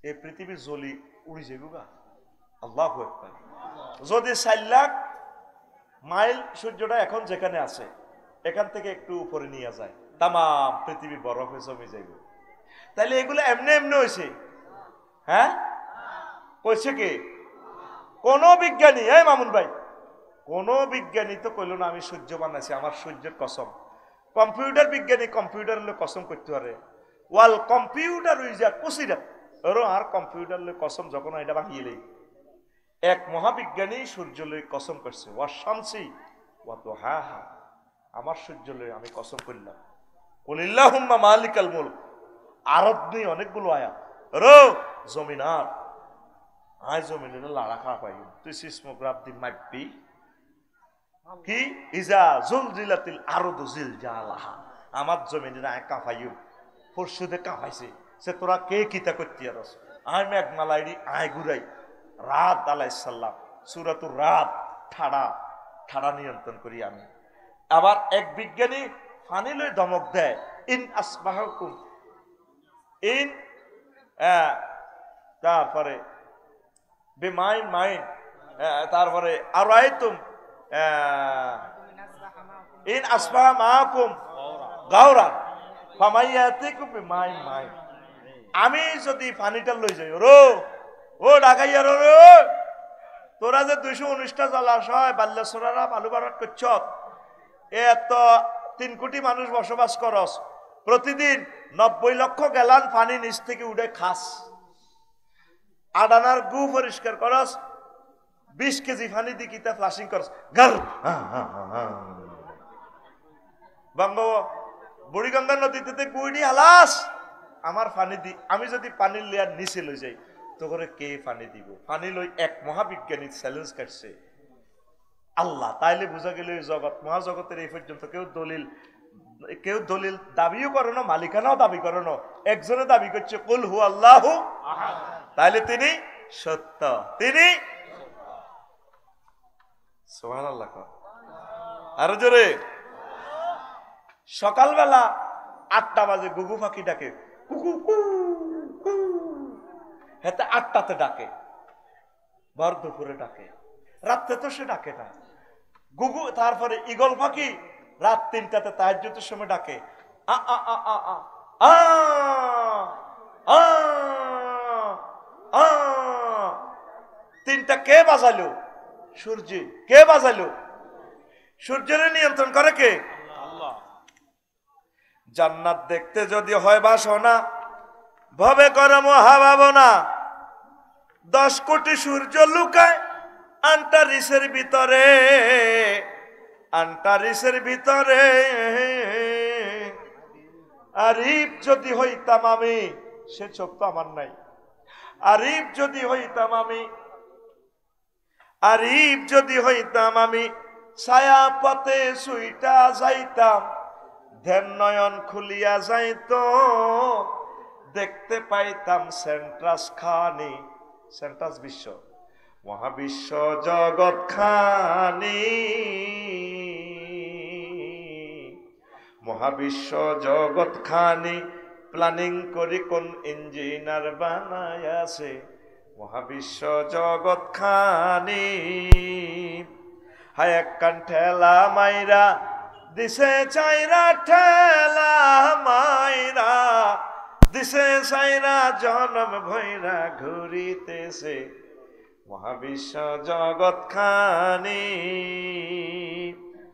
A: এই পৃথিবী জ্বলি উড়ি যাইব গা। আল্লাহু আকবার। যদি 4 লাখ মাইল সূর্যটা এখন যেখানে আছে, এখান থেকে একটু উপরে নিয়ে যায়, তাম পৃথিবী বরফে জমে যাইব। তাহলে এগুলো এমনি এমনি হয়েছে? হ্যাঁ, কইছে কে? কোন বিজ্ঞানী? এই মামুন ভাই, কোন বিজ্ঞানী তো কইল না আমি সূর্য বানাইছি, আমার সূর্যের কসম। কম্পিউটার বিজ্ঞানী কম্পিউটার কসম করতে পারে, ওয়াল কম্পিউটার উইজা কুসিরা ওর আর কম্পিউটার কসম যখন এটা ভাঙিয়ে। এক মহাবিজ্ঞানী সূর্য লই কসম করছে, ওয়া শামসি ওয়া দুহাহা, আমার সূর্য লই আমি কসম করলাম। কুলিল্লাহুম্মা মালিকাল মুলক, আরব নিয়ে অনেকগুলো আয়াত। রো জমিনার, আয় জমিনের লাড়া খা পাই, তুই সিসমোগ্রাফ দি মাইপি কি ইজা জুলজিলাতিল আরদু জিলজালাহা, আমার জমিনের আয় কাঁপাইও, পরশুদে কাঁপাইছে, সে তোরা কে কিতা করতে আরস, আয় মেঘমালাইডি আয় ঘুরাই। রাত আলাইহিস সালাম, সূরাতুর রাত, ঠাড়া নিয়ন্ত্রণ করি আমি। আবার এক বিজ্ঞানী ফানি লই ধমক দেয়, ইন আসবাহুকুম ইন, তারপরে বেমাইন মাইন, তারপরে আরাইতুম ইন আসবাহা মাআকুম গাওরান ফামাইয়াতিকুম বিমাইন মাইন। আমি যদি পানিটা লই যাই, ও ঢাকাইয়া রে, তোরা যে 219টা জলাশয় বাল্যসরারা বালু বারাত করছ, এত 3 কোটি মানুষ বসবাস করস, প্রতিদিন 90 লক্ষ গ্যালন পানি নিচ থেকে উঠে খাস, আডানার গু পরিষ্কার করস, 20 কেজি পানি দি কিতা ফ্লাশিং করস, গার বঙ্গ বুড়িগঙ্গা নদীতে গুইনি হালাস আমার পানি দি। আমি যদি পানির লেয়ার নিচে লই যাই, তো করে কে পানি দিব? পানি লই এক মহাবিজ্ঞানী চ্যালেঞ্জ কাটছে আল্লাহ। তাইলে বোঝা গেল জগৎ, মহাজগতের এই পর্যন্ত কেউ দলিল দাবিও করে না, মালিকানাও দাবি করে না, একজনে দাবি করছে কুল হু আল্লাহু আহাদ, তাইলে তিনি সত্য, তিনি সুবহানাল্লাহ। আরো জোরে। সকালবেলা 8টা বাজে গুগু পাখি ডাকে, কুকু কু কু, হেতে 8টাতে ডাকে, ভর দুপুরে ডাকে, রাত্রে তো সে ডাকে না গুগু। তারপরে ঈগল পাখি রাত 3টাতে তাহাজ্জুদের সময় ডাকে, আ আ আ আ আ আ আ আ। 3টা কে বাজালো? সূর্য। কে বাজালো? সূর্যের নিয়ন্ত্রণ করে কে? আল্লাহ। জান্নাত দেখতে যদি হয় বাসনা, ভবে করে মহাভাবনা। 10 কোটি সূর্য লুকায় আন্টারিসের ভিতরে, আন্টারিসের ভিতরে। আরিফ যদি হইতাম আমি, সে চোখ তো আমার নাই। আরিফ যদি হইতাম আমি, আরিফ যদি হইতাম আমি, ছায়া পথে সুইটা যাইতাম, ধ্যান নয়ন খুলিয়া যাইত, দেখতে পাইতাম সেন্ট্রাস খানি। সেন্ট্রাস বিশ্ব, মহাবিশ্ব জগৎ খানি, মহাবিশ্ব জগৎ খানি। প্ল্যানিং করি কোন ইঞ্জিনিয়ার বানায় আছে, মহাবিশ্ব জগৎ খানি। হায় একখান ঠেলা মাইরা দিছে চাইরা, ঠেলা মাইরা দিছে চাইরা, জনম ভৈরা ঘুরিতেছে, মহাবিশ্ব জগৎ খানি।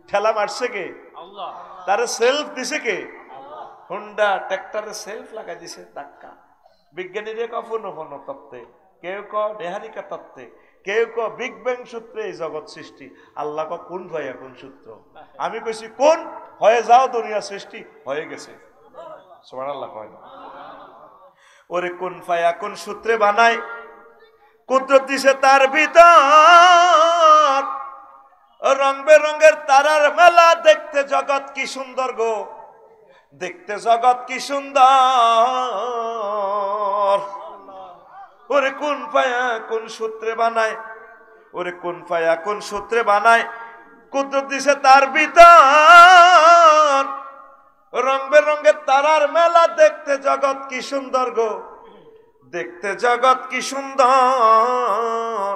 A: ঠেলা মারছে কে? আল্লাহ। তার সেলফ দিছে কে? হুন্ডা ট্রাক্টরে সেলফ লাগাই দিছে ধাক্কা। বিজ্ঞানীরা কখনো কোনো তত্ত্বে, কেউ ক নেহারিকা তত্ত্বে, কেউ ক বিগ ব্যাং সূত্রে এই জগৎ সৃষ্টি। আল্লাহ ক কোন ভাইয়া কোন সূত্র? আমি কইছি কোন হয়ে যাও দুনিয়া সৃষ্টি হয়ে গেছে। সুবহানাল্লাহ কয় না? ওরে কোন ফায়া কোন সূত্রে বানায়, কুদরত দিছে তার ভিতর, রং বেরঙের তারার মেলা, দেখতে জগৎ কি সুন্দর গো, দেখতে জগৎ কি সুন্দর। ওরে কোন পায়া কোন সূত্রে বানায়, ওরে কোন পায়া কোন সূত্রে বানায়, কুদরত দিছে তার ভিতর, রং বেরঙের তারার মেলা, দেখতে জগৎ কি সুন্দর গো, দেখতে জগৎ কি সুন্দর।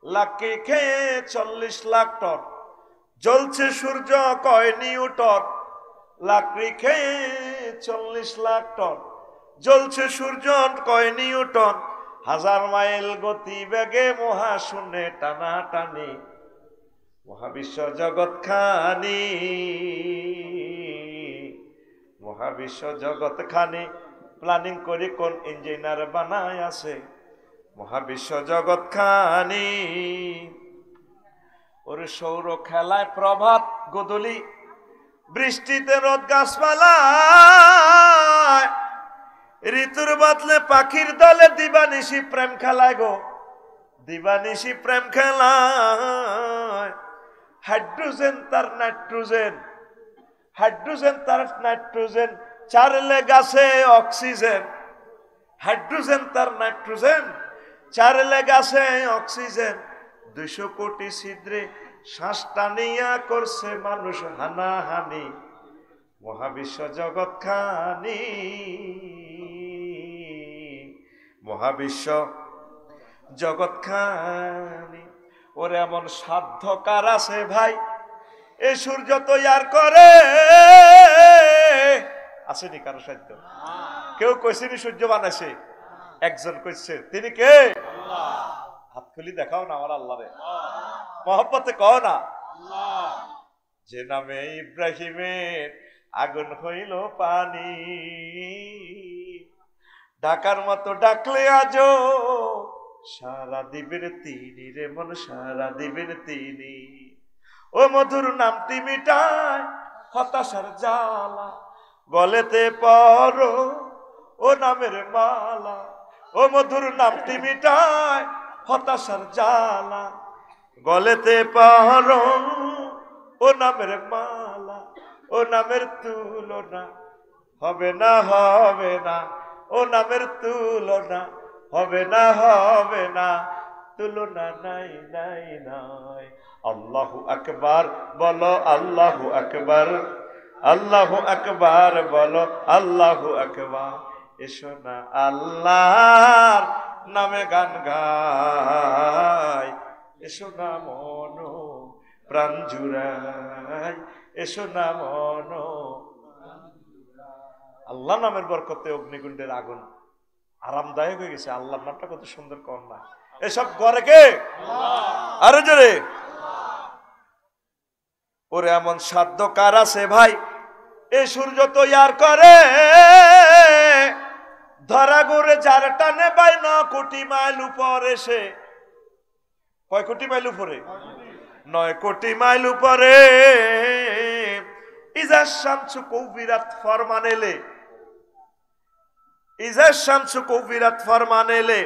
A: লাকি খেয়ে 40 লাখ টন, জ্বলছে সূর্য কয় নিউটন। লাকড়ি খেয়ে 40 লাখ টন, জ্বলছে সূর্য কয় নিউটন। 1000 মাইল গতি বেগে মহাশূন্যে টানাটানি, মহাবিশ্ব জগৎ খানি, মহাবিশ্ব জগৎ খানি। প্ল্যানিং করি কোন ইঞ্জিনিয়ার বানায় আছে, মহাবিশ্ব জগৎ খানি। ওরে সৌর খেলায় প্রভাত গোদলি, বৃষ্টিতে রোদ গাছপালায়, ঋতুর বদলে পাখির দলে দিবানিশি প্রেম খেলায় গো, দিবানিশি প্রেম খেলায়। হাইড্রোজেন তার নাইট্রোজেন, হাইড্রোজেন তার নাইট্রোজেন, চারলে গাছে অক্সিজেন। হাইড্রোজেন তার নাইট্রোজেন, চারলে গাছে অক্সিজেন। 200 কোটি ছিদ্রে শ্বাস টানিয়া করছে মানুষ হানাহানি, মহাবিশ্ব জগৎ খানি, মহাবিশ্ব জগৎ খানি। ওরে এমন সাধ্য কার আছে ভাই, এ সূর্য তৈয়ার করে? আসেনি কারো সাধ্য? কেউ কইছেনি সূর্য বানাইছে? একজন কইছে, তিনি কে? হাত খুলি দেখাও না আমার আল্লাহ রে, মহব্বতে কও না। যে নামে ইব্রাহিমের আগুন হইল পানি, ডাকার মতো ডাকলে আজো সারা দিবেন তিনি রে মন, সারা দিবেন তিনি। ও মধুর নামটি মিটায় হতাশার জ্বালা, গলেতে পরো ও নামের মালা। ও মধুর নামটি মিটায় হতাশার জ্বালা, গলেতে পরো ও নামের মালা। ও নামের তুলনা হবে না, হবে না, ও নামের তুলনা হবে না, হবে না, তুলনা নাই নাই নাই। আল্লাহু আকবার বলো, আল্লাহু আকবার, আল্লাহু আকবার বলো, আল্লাহু আকবার। এসো না আল্লাহর নামে গান গাই, এসো না মন প্রাণ জুড়াই, এসো না মন। আল্লাহ নামের বরকতে অগ্নিকুণ্ডের আগুন আরামদায়ক হয়ে গেছে। আল্লাহর নামটা কত সুন্দর কর না। এসব করে কে? আরো জোরে। ওরে এমন সাধ্য কার আছে ভাই, এই সূর্য তৈয়ার করে ধরা ঘুরে যার টানে 92 কোটি মাইল উপর এসে, কয় কোটি মাইল উপরে? 9 কোটি মাইল উপরে। ইজা শামসু কুবিরাত ফরমানেলে, ইজা শামসু কুবিরাত ফরমানেলে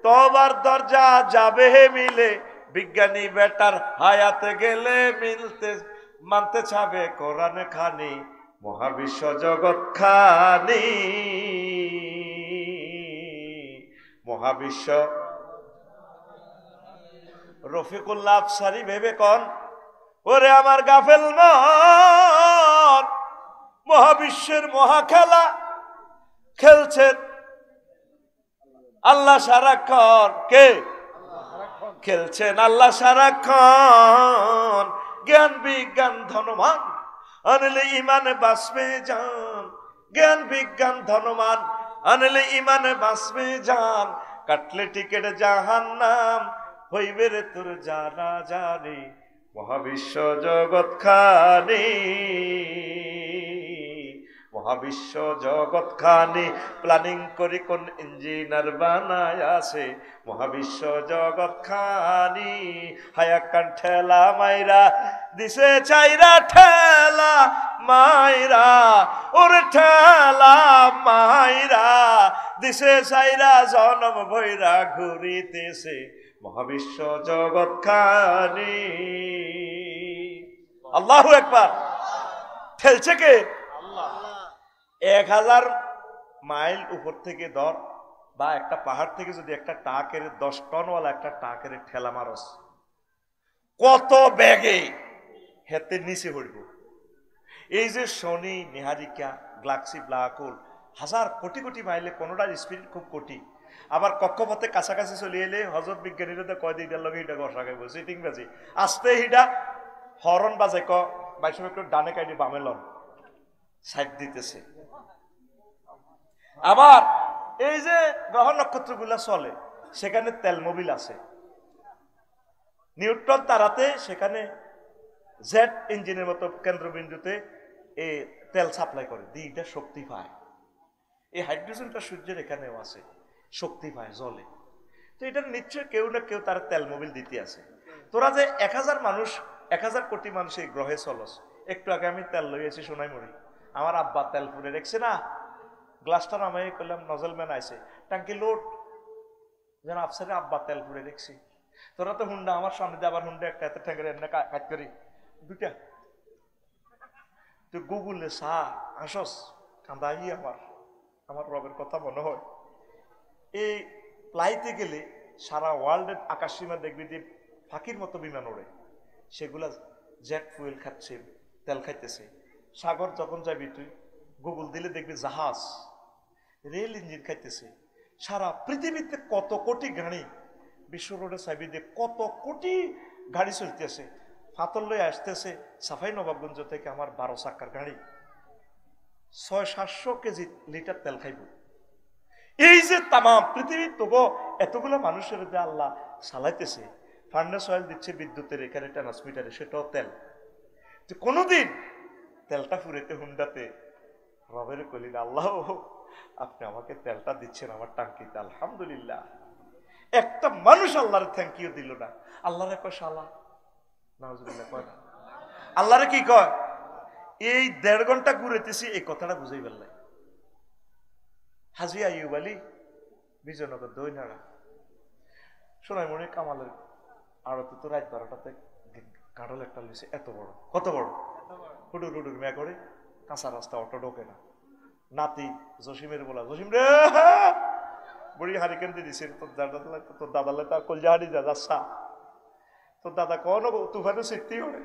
A: তবার দরজা যাবে মিলে। বিজ্ঞানী বেটার হায়াতে গেলে মিলতে মানতে চাবে কোরআন খানি, মহাবিশ্ব জগৎ খানি, মহাবিশ্ব। রফিকুল্লাহ আফসারি ভেবে কন, ওরে আমার গাফেল মন, মহাবিশ্বের মহাখেলা খেলছেন আল্লাহ সারাক্ষণ। কে খেলছেন? আল্লাহ সারাক্ষণ। জ্ঞান বিজ্ঞান ধনমান আনলে ইমানে বাঁচবে জান, জ্ঞান বিজ্ঞান ধনমান আনলে ইমানে বাঁচবে জান। কাটলে টিকেট জাহান্নাম হইবে রে তোর জানা জানি, মহাবিশ্ব জগৎ খানি, মহাবিশ্ব জগৎ খানি। প্ল্যানিং করি কোন ইঞ্জিনিয়ার বানায় আছে, মহাবিশ্ব জগৎ খানি। হায়াকান ঠেলা মাইরা দিছে চাইরা, ঠেলা মাইরা, ওরে ঠেলা মাইরা দিছে চাইরা, জনম ভৈরা ঘুরিতেছে মহাবিশ্ব জগৎ খানি। আল্লাহু আকবার। ঠেলছে কে? 1000 মাইল উপর থেকে ধর, বা একটা পাহাড় থেকে যদি একটা টাকের 10 টনওয়ালা একটা টাকের ঠেলা মারস, কত ব্যাগে হেতে নিচে হইব। এই যে শনি, নিহারিকা, গ্যালাক্সি, ব্ল্যাক হোল হাজার কোটি কোটি মাইলে, কোনোটার স্পিড খুব কোটি। আবার কক্ষপথে কাছাকাছি চলে এলে হজরত বিজ্ঞানীরা কয় দিটার লগে হিটা ঘষা খাইব, সিটিং বাজি আস্তে হিটা হরন বাজে, ক বাইশ একটু ডানে কাইডি বামে লন সাইড দিতেছে। আবার এই যে গ্রহ নক্ষত্রগুলা চলে, সেখানে তেল মোবিল আছে। নিউট্রন তারাতে সেখানে জেট ইঞ্জিনের মতো কেন্দ্রবিন্দুতে এই তেল সাপ্লাই করে, দুইটা শক্তি পায়। এই হাইড্রোজেনটা সূর্যের এখানেও আছে, শক্তি পায়, জ্বলে। তো এটা নিশ্চয় কেউ না কেউ তার তেল মোবিল দিতে আছে। তোরা যে 1000 মানুষ, 1000 কোটি মানুষ এই গ্রহে চলস। একটু আগে আমি তেল লইয়াছি সোনাইমুড়ি, আমার আব্বা তেল পুরে রেখছে না, গ্লাসটা নামাই করলাম, নজল ম্যান আইছে, টাঙ্কি লোড, যেন আফসারে আব্বা তেল পুরে রেখছি। তোরা তো হুন্ডা আমার সামনে দিয়ে, আবার হুন্ডা একটা ঠেঙ্গে এনে কাজ করি দুটা। তুই গুগলে সা আসস, কান্দাই আমার রবের কথা মনে হয়। এই ফ্লাইতে গেলে সারা ওয়ার্ল্ডের আকাশ সীমা দেখবি যে ফাঁকির মতো বিমান ওড়ে, সেগুলা জেট ফুয়েল খাচ্ছে, তেল খাইতেছে। সাগর যখন যাবি তুই গুগল দিলে দেখবি জাহাজ, রেল ইঞ্জিন খাইতেছে। সারা পৃথিবীতে কত কোটি গাড়ি, বিশ্ব রোডে চাইবি দিয়ে কত কোটি গাড়ি চলতেছে। ফাতল লয়ে আসতেছে সাফাই নবাবগঞ্জ থেকে আমার 12 চাক্কার গাড়ি, 600-700 কেজি লিটার তেল খাইব। এই যে তামাম পৃথিবীর তবু এতগুলো মানুষের যে আল্লাহ চালাইতেছে, ফার্নেস অয়েল দিচ্ছে বিদ্যুতের এখানে ট্রান্সমিটারে, সেটাও তেল। কোনদিন তেলটা ফুরেতে হুন্ডাতে রবের কলিল, আল্লাহ আপনি আমাকে তেলটা দিচ্ছেন আমার টাঙ্কিতে, আলহামদুলিল্লাহ। একটা মানুষ আল্লাহর থ্যাংক ইউ দিল না। আল্লাহরে কয় শালা, নাউজুবিল্লাহ কয় না। আল্লাহরে কি কয়? এই 1.5 ঘন্টা ঘুরেতেছি, এই কথাটা বুঝাই ফেললাই। হাজি আইয়ুব আলী, বিজয়নগর দইনাড়া, সোনাইমুড়ি কামালের আড়তে তো রাত 12টাতে কাঁঠাল একটা লইছে, এত বড়, কত বড়, হুডুর হুডুর মেয়া করে, কাঁচা রাস্তা, অটো ঢোকে না। নাতি জসিমের বলা, জসিম রে বুড়ি হারিকেন দিয়ে দিছে, তোর দাদালে তা কলজা হারি যা যাচ্ছা, তোর দাদা কন তুফানে সিটতেই হরে।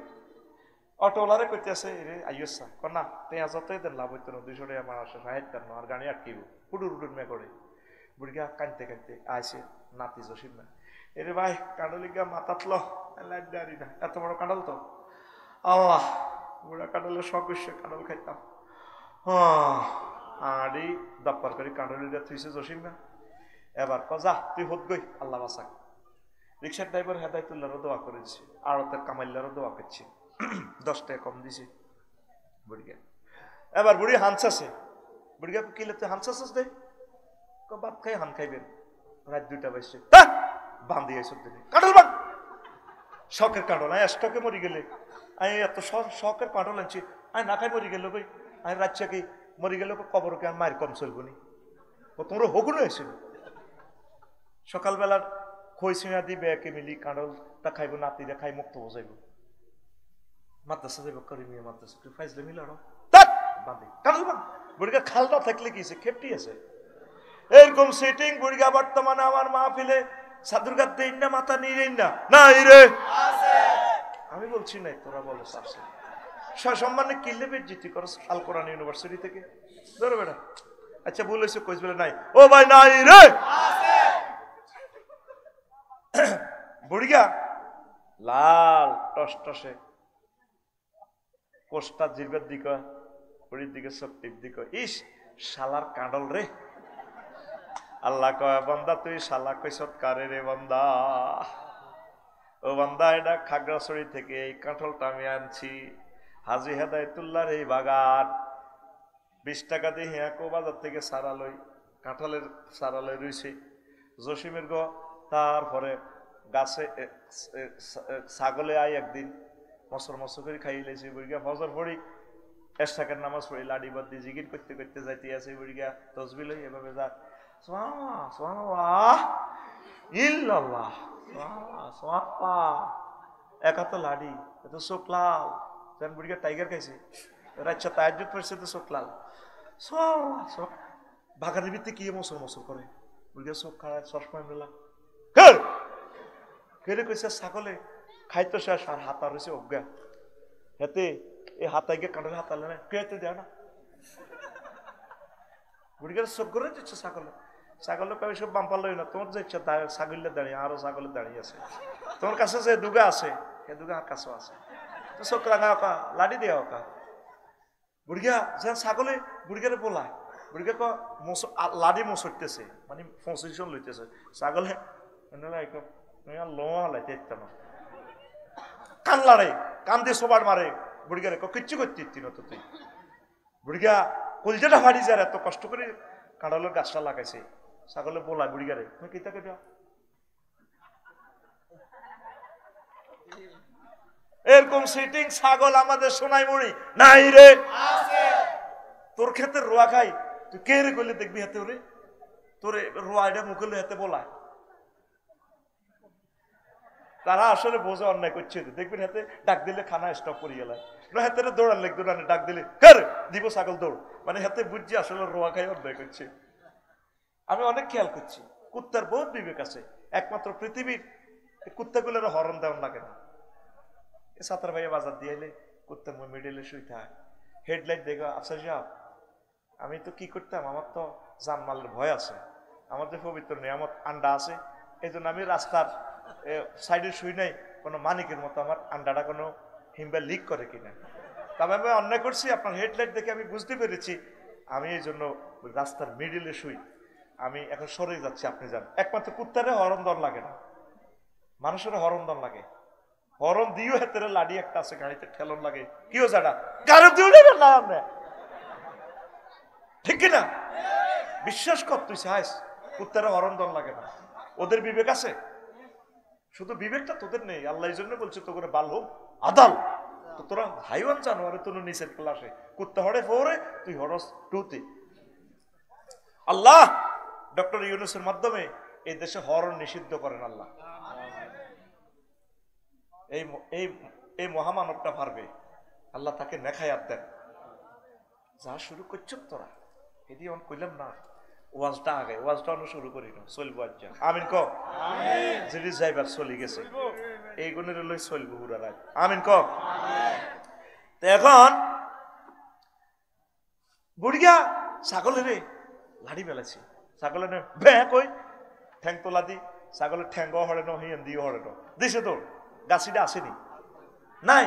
A: অটোওয়ালারে কইতেছে রে আইয়সা কনা তেয়া যতই দেন লাভ হইতো না, 200 টাকা আমার আসে, 60 আর গাড়ি আটকিব, হুডুর হুডুর মেয়া করে। বুড়িগা কানতে কানতে আইসে নাতি জসিম না, এরে ভাই কাঁডলিগা মাথাত ল, লাইট দাঁড়ি না, এত বড় কাঁডাল তো আল্লাহ, বুড়া কাঁডালের শখ হইছে, কাঁডাল খাইতাম। আড়ি দপ্পার করে কাঁডলিটা থুইছে জসিম না। এবার কজা তুই হোদ গই, আল্লাহ বাসাক। রিক্সার ড্রাইভার হেদায়তুল্লাহরও দোয়া করেছি, আড়তের কামাইল্লারও দোয়া করছি, 10 টাকা কম দিছি। বুড়িগা এবার বুড়ি হানসাছে, বুড়িকে কিলে তুই হানসাছিস দে, ভাত খাই হান খাইবেন, রাত 2টা বাজছে, বান্ধি এইসব দিনে কাঁঠাল বান, শখের কাঁঠাল, আমি স্টকে মরি গেলে, আমি এত শখের কাঁঠাল আনছি, আমি না খাই মরি গেল ভাই, আমি রাতছে কি মরি গেল কবরকে আর মায়ের কম চলবো নি, ও তোমরা হগুলো এসেছিল। সকালবেলার খই সিঁড়া দি বেয়াকে মিলি কাঁঠালটা খাইব, নাতিরা খাই মুক্ত বসাইব, মাদ্রাসা যাইব করি মিয়া মাদ্রাসা ফাইজলে মিলানো বান্ধি কাঁঠাল বান। বুড়িকা খালটা থাকলে কি খেপটি আছে এরকম সেটিং। বুড়িকা বর্তমানে আমার মাহফিলে সাদুরগার দেন না, মাথা নিয়ে না, নাই রে আমি বলছি নাই, তোরা বলো আছে সসম্মানে কিনলে বেজ্জিতি করো আল কোরআন ইউনিভার্সিটি থেকে ধরো বেটা। আচ্ছা বলেছে কইস বলে নাই, ও ভাই নাই রে। বুড়িয়া লাল টস টসে, কোষ্টা জিরবের দিকে, বুড়ির দিকে সত্যির দিকে, ইস শালার কাঁডল রে। আল্লাহ কয় বান্দা তুই শালা কইছত কারে রে বান্দা? ও বান্দা এটা খাগড়াছড়ি থেকে এই কাঁঠালটা আমি আনছি হাজী হেদায়েতুল্লাহর এই বাগান, 20 টাকা দিয়ে হিয়াকো বাজার থেকে সারা লই, কাঁঠালের সারা লই রইছে জসিমের গো। তারপরে গাছে ছাগলে আই একদিন মসর মসর করে খাই লাইছি। বুড়িগা ফজর পড়ি, এশরাকের নামাজ পড়ি, লাডি বাদ দিয়ে জিকির করতে করতে যাইতে আছে। বুড়িগা তসবিহ লই এভাবে যা সুবহানাল্লাহ সুবহানাল্লাহ ইল্লাল্লাহ সুবহানাল্লাহ সুবহানাল্লাহ, একা তো লাডি এত চোখ লাল, যেন বুড়িগা টাইগার খাইছে, রাচ্চা তাহাজ্জুদ পড়ছে তো চোখ লাল, সুবহানাল্লাহ বাগানের ভিত্তি কি মসর মসর করে। বুড়িগা চোখ খাড়ায় চশমা মেলা, কেড়ে কইছে ছাগলে খাইতো শেষ আর হাতা রয়েছে অজ্ঞা, হেতে এই হাতাই গিয়ে কাঁঠালে হাতালে না কেতে দেয় না। বুড়িগার চোখ করে দিচ্ছে ছাগলে, ছাগলে কবে সব বাম্পার লই না, তোমার যে ইচ্ছা ছাগলে দাঁড়িয়ে, আরো ছাগলে দাঁড়িয়ে আছে, তোমার কাছে যে দুগা আছে সে দুগা কাছেও আছে, তো চোখ রাঙা ওকা লাডি দেয়া ওকা। বুড়িগা যে ছাগলে বুড়িগারে বলায়, বুড়িগা ক লাডি মসরতেছে মানে পজিশন লইতেছে, ছাগলে লোয়া লাইতে ইত্যানো কান লাড়ে, কান দিয়ে সবার মারে। বুড়িগারে কিচ্ছু করতে ইত্তি না তো তুই। বুড়িগা কলজাটা ফাড়ি যায়, এত কষ্ট করে কাঁঠালের গাছটা লাগাইছে, ছাগলে বলায় বুড়িগারে তুমি কি তাকে এরকম সিটিং ছাগল আমাদের সোনাই মুড়ি নাই রে। তোর ক্ষেত্রে রোয়া খাই, তুই কে রে করলে দেখবি হাতে ওরে, তোরে রোয়া এটা মুখে হাতে বলায়, তারা আসলে বোঝে অন্যায় করছে, দেখবেন হাতে ডাক দিলে খানা স্টপ করে গেল, হাতে দৌড়ান লেগ দৌড়ানে ডাক দিলে দিব ছাগল দৌড়, মানে হাতে বুঝছি আসলে রোয়া খাই অন্যায় করছে। আমি অনেক খেয়াল করছি, কুত্তার বহুত বিবেক আছে, একমাত্র পৃথিবীর কুত্তাগুলোর হরণ দেওয়ার লাগে না। সাতার ভাইয়া বাজার দিয়ে এলে কুত্তার মিডিলে শুইতে হয়, হেডলাইট দেখো আফসার সাহেব আমি তো কি করতাম, আমার তো জানমালের ভয় আছে, আমার যে পবিত্র নিয়ামত আন্ডা আছে, এই জন্য আমি রাস্তার সাইডে শুই নাই, কোনো মানিকের মতো আমার আন্ডাটা কোনো হিমবা লিক করে কিনা। তবে আমি অন্যায় করছি, আপনার হেডলাইট দেখে আমি বুঝতে পেরেছি, আমি এই জন্য রাস্তার মিডিলে শুই, আমি এখন সরে যাচ্ছি, আপনি যান। একমাত্র কুত্তারে হরণ দর লাগে না, মানুষের হরণ দর লাগে, হরণ দিও হাতের লাডি একটা আছে গাড়িতে ঠেলন লাগে, কিও জানা গাড়ি দিও না, ঠিক কিনা? বিশ্বাস কর তুই চাইস, কুত্তারা হরণ দর লাগে না, ওদের বিবেক আছে, শুধু বিবেকটা তোদের নেই। আল্লাহ এই জন্য বলছে তো করে বাল হোক আদাল, তো তোরা হাইওয়ান জানোয়ারে তোর নিচের ক্লাসে, কুত্তা হরে ফোরে তুই হরস টুতে। আল্লাহ ডক্টর ইউনূসের মাধ্যমে এই দেশে হরণ নিষিদ্ধ করেন আল্লাহ। এই মহামানবটা পারবে, আল্লাহ তাকে নেখায়াত দেন। যা শুরু করছ তোরা এদি অন কইলাম না, ওয়াজটা আগে ওয়াজটা অন্য শুরু করি না, চলবো আজ আমিন ক যদি যাইবার চলি গেছে এই গুণের লই চলবো পুরা রাত, আমিন ক। এখন বুড়িয়া ছাগলের লাড়ি মেলাছি, ছাগলের ভ্যা কই ঠ্যাং তোলা দি, ছাগলের ঠ্যাঙ্গ হরে ন হিয়ান দিয়ে হরে ন দিছে তো গাছিটা আসেনি নাই।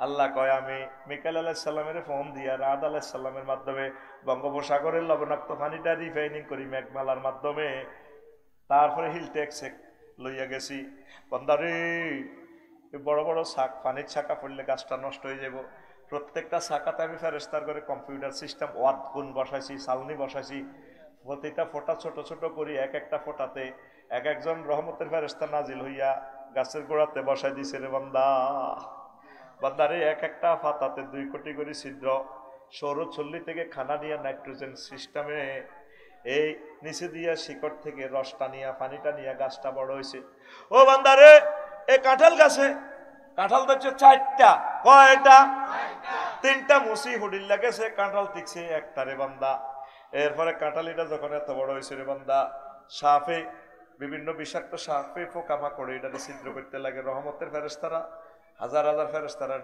A: আল্লাহ কয় আমি মিকাইল আলাইহিস সালামের ফোন দিয়া রাত আলাইহিস সালামের মাধ্যমে বঙ্গোপসাগরের লবণাক্ত পানিটা রিফাইনিং করি মেঘমালার মাধ্যমে, তারপরে হিল ট্যাক্সে লইয়া গেছি। বন্দারে বড় বড় শাক পানির ছাকা পড়লে গাছটা নষ্ট হয়ে যাব, প্রত্যেকটা শাখাতে আমি ফেরেশতার করে কম্পিউটার সিস্টেম ওয়ার্ড গুণ বসাইছি, সালনি বসাইছি, প্রতিটা ফোঁটা ছোট ছোট করি, এক একটা ফোঁটাতে এক একজন রহমতের ফেরেশতা নাজিল হইয়া গাছের গোড়াতে বসাই দিছে রে বান্দা। বান্দারে এক একটা পাতাতে 2 কোটি করে ছিদ্র, সৌরচল্লি থেকে খানা নিয়ে নাইট্রোজেন সিস্টেমে এই নিচে দিয়া শিকড় থেকে রসটা নিয়ে পানিটা নিয়ে গাছটা বড় হয়েছে। ও বান্দারে এই কাঁঠাল গাছে কাঁঠাল ধরছে 4টা, কয়টা? 3টা মুসি হুডিল লাগেছে, কাঁঠাল টিকছে একটারে বান্দা। এরপরে কাঁঠালিটা যখন এত বড় হয়েছে রে বান্দা, সাপে বিভিন্ন বিষাক্ত সাপে পোকামাকড়ে এটাতে ছিদ্র করতে লাগে। রহমতের ফেরেশতারা হাজার হাজার ফেরেশতারা